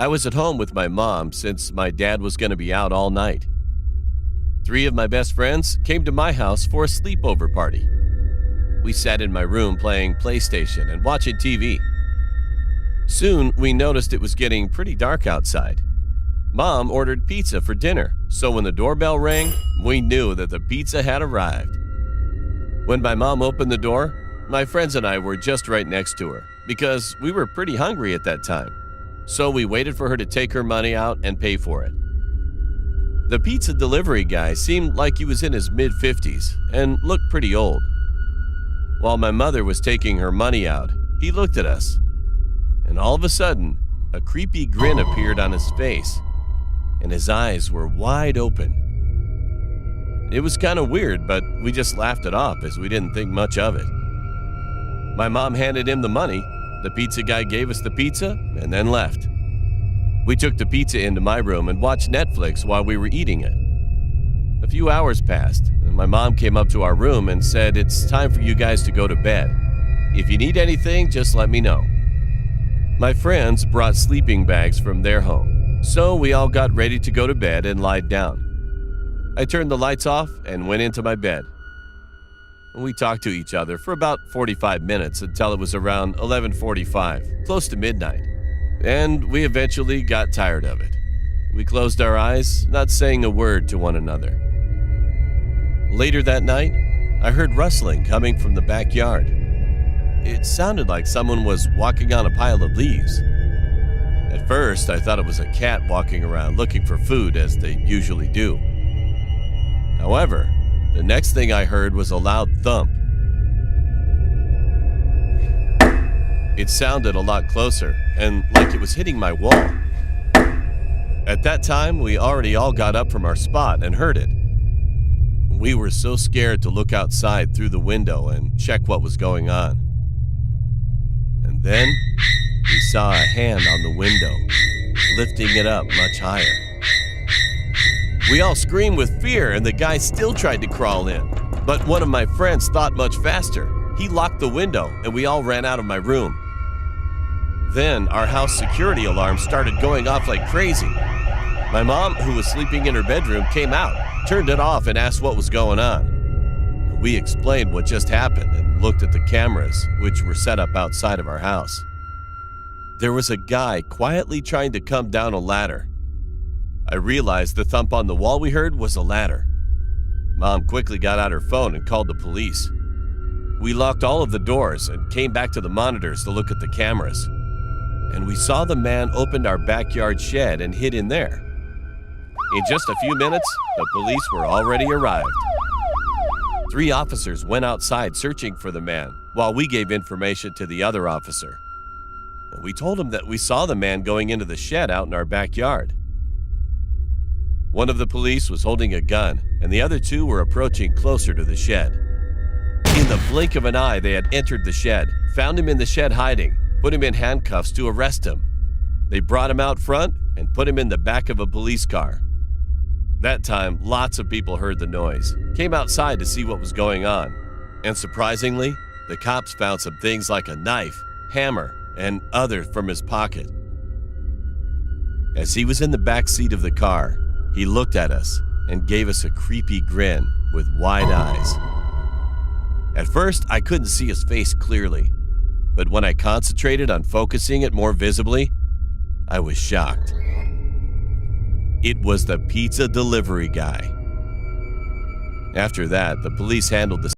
I was at home with my mom since my dad was going to be out all night. 3 of my best friends came to my house for a sleepover party. We sat in my room playing PlayStation and watching TV. Soon, we noticed it was getting pretty dark outside. Mom ordered pizza for dinner, so when the doorbell rang, we knew that the pizza had arrived. When my mom opened the door, my friends and I were just right next to her because we were pretty hungry at that time. So we waited for her to take her money out and pay for it. The pizza delivery guy seemed like he was in his mid-50s and looked pretty old. While my mother was taking her money out, he looked at us. And all of a sudden, a creepy grin appeared on his face, and his eyes were wide open. It was kind of weird, but we just laughed it off as we didn't think much of it. My mom handed him the money, the pizza guy gave us the pizza, and then left. We took the pizza into my room and watched Netflix while we were eating it. A few hours passed, and my mom came up to our room and said, "It's time for you guys to go to bed. If you need anything, just let me know." My friends brought sleeping bags from their home, so we all got ready to go to bed and lied down. I turned the lights off and went into my bed. We talked to each other for about 45 minutes until it was around 11:45, close to midnight, and we eventually got tired of it. We closed our eyes, not saying a word to one another. Later that night, I heard rustling coming from the backyard. It sounded like someone was walking on a pile of leaves. At first, I thought it was a cat walking around looking for food, as they usually do. However, the next thing I heard was a loud thump. It sounded a lot closer, and like it was hitting my wall. At that time, we already all got up from our spot and heard it. We were so scared to look outside through the window and check what was going on. And then, we saw a hand on the window, lifting it up much higher. We all screamed with fear, and the guy still tried to crawl in. But one of my friends thought much faster. He locked the window, and we all ran out of my room. Then our house security alarm started going off like crazy. My mom, who was sleeping in her bedroom, came out, turned it off, and asked what was going on. We explained what just happened and looked at the cameras, which were set up outside of our house. There was a guy quietly trying to come down a ladder. I realized the thump on the wall we heard was a ladder. Mom quickly got out her phone and called the police. We locked all of the doors and came back to the monitors to look at the cameras. And we saw the man opened our backyard shed and hid in there. In just a few minutes, the police were already arrived. 3 officers went outside searching for the man, while we gave information to the other officer. And we told him that we saw the man going into the shed out in our backyard. One of the police was holding a gun, and the other 2 were approaching closer to the shed. In the blink of an eye, they had entered the shed, found him in the shed hiding, put him in handcuffs to arrest him. They brought him out front and put him in the back of a police car. That time, lots of people heard the noise, came outside to see what was going on, and surprisingly, the cops found some things like a knife, hammer, and others from his pocket. As he was in the back seat of the car, he looked at us and gave us a creepy grin with wide eyes. At first, I couldn't see his face clearly, but when I concentrated on focusing it more visibly, I was shocked. It was the pizza delivery guy. After that, the police handled the